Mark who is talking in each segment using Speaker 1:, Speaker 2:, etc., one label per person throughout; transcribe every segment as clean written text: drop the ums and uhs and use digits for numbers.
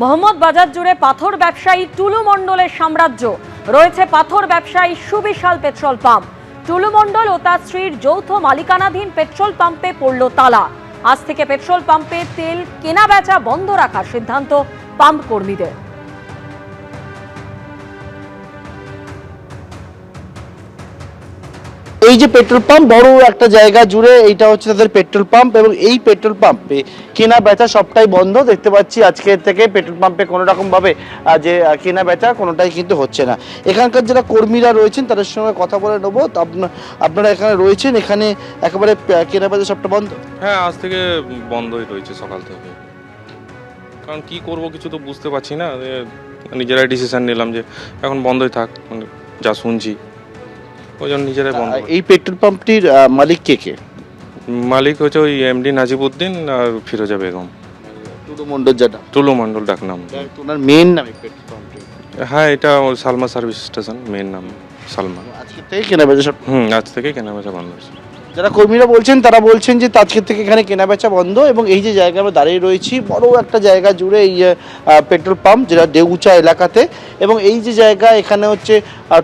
Speaker 1: মোহাম্মদ বাজার জুড়ে পাথর ব্যবসায়ী টুলু মণ্ডলের সাম্রাজ্য। রয়েছে পাথর ব্যবসায়ী সুবিশাল পেট্রোল পাম্প। টুলু মণ্ডল ও তার স্ত্রীর যৌথ মালিকানাধীন পেট্রোল পাম্পে পড়ল তালা। আজ থেকে পেট্রোল পাম্পে তেল কেনা বেচা বন্ধ রাখার সিদ্ধান্ত পাম্প কর্মীদের।
Speaker 2: এই যে পেট্রোল পাম্প বড় একটা জায়গা জুড়ে এইটা হচ্ছে তাদের পেট্রোল পাম্প এবং এই পেট্রোল পাম্পে কেনা বেচা সবটাই বন্ধ। দেখতে পাচ্ছি আজকে থেকে পেট্রোল পাম্পে কোনো রকম ভাবে যে কেনা বেচা কোনোটাই কিন্তু হচ্ছে না। এখানকার যারা কর্মীরা রয়েছেন তাদের সঙ্গে কথা বলে নেবো। আপনারা এখানে রয়েছেন, এখানে একেবারে কেনা বেচা সবটা বন্ধ?
Speaker 3: হ্যাঁ, আজ থেকে বন্ধই রয়েছে সকাল থেকে। কারণ কি করব কিছু তো বুঝতে পারছি না, নিজেরাই ডিসিশন নিলাম যে এখন বন্ধই থাক, মানে যা শুনছি ওই জন্য নিজেরাই বন্ধ।
Speaker 2: এই পেট্রোল পাম্পটির মালিক কে কে?
Speaker 3: মালিক হচ্ছে ওই এমডি নাজিবউদ্দিন আর ফিরোজা বেগম।
Speaker 2: টুলু মণ্ডল যেটা,
Speaker 3: টুলু মণ্ডল ডাকনাম।
Speaker 2: ওনার মেন নাম পেট্রোল পাম্পটি?
Speaker 3: হ্যাঁ, এটা ওর সালমা সার্ভিস স্টেশন, মেন নাম সালমা।
Speaker 2: আজকে থেকে কেনা বেচা সব?
Speaker 3: আজ থেকে কেনাবেচা বন্ধ হয়েছে।
Speaker 2: যারা কর্মীরা বলছেন তারা বলছেন যে আজকের থেকে এখানে কেনাবেচা বন্ধ। এবং এই যে জায়গা আমরা দাঁড়িয়ে রয়েছি বড় একটা জায়গা জুড়ে এই পেট্রোল পাম্প, যেটা দেউচা এলাকাতে। এবং এই যে জায়গা এখানে হচ্ছে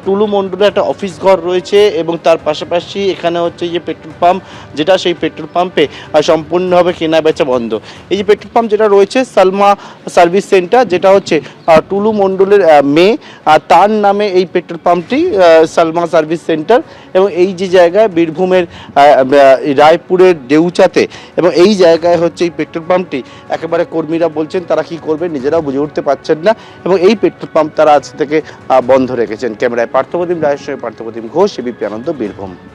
Speaker 2: টুলু মণ্ডলের একটা অফিস ঘর রয়েছে এবং তার পাশাপাশি এখানে হচ্ছে যে পেট্রোল পাম্প, যেটা সেই পেট্রোল পাম্পে সম্পূর্ণভাবে কেনাবেচা বন্ধ। এই যে পেট্রোল পাম্প যেটা রয়েছে সালমা সার্ভিস সেন্টার, যেটা হচ্ছে টুলু মণ্ডলের মেয়ে, তার নামে এই পেট্রোল পাম্পটি সালমা সার্ভিস সেন্টার। এবং এই যে জায়গায় বীরভূমের রায়পুরের দেউচাতে, এবং এই জায়গায় হচ্ছে এই পেট্রোল পাম্পটি একেবারে কর্মীরা বলছেন তারা কি করবেন নিজেরাও বুঝে উঠতে পারছেন না। এবং এই পেট্রোল পাম্প তারা আজ থেকে বন্ধ রেখেছেন। ক্যামেরায় পার্থপ্রতিম রায়ের সঙ্গে পার্থপ্রতিম ঘোষ, এবিপি আনন্দ, বীরভূম।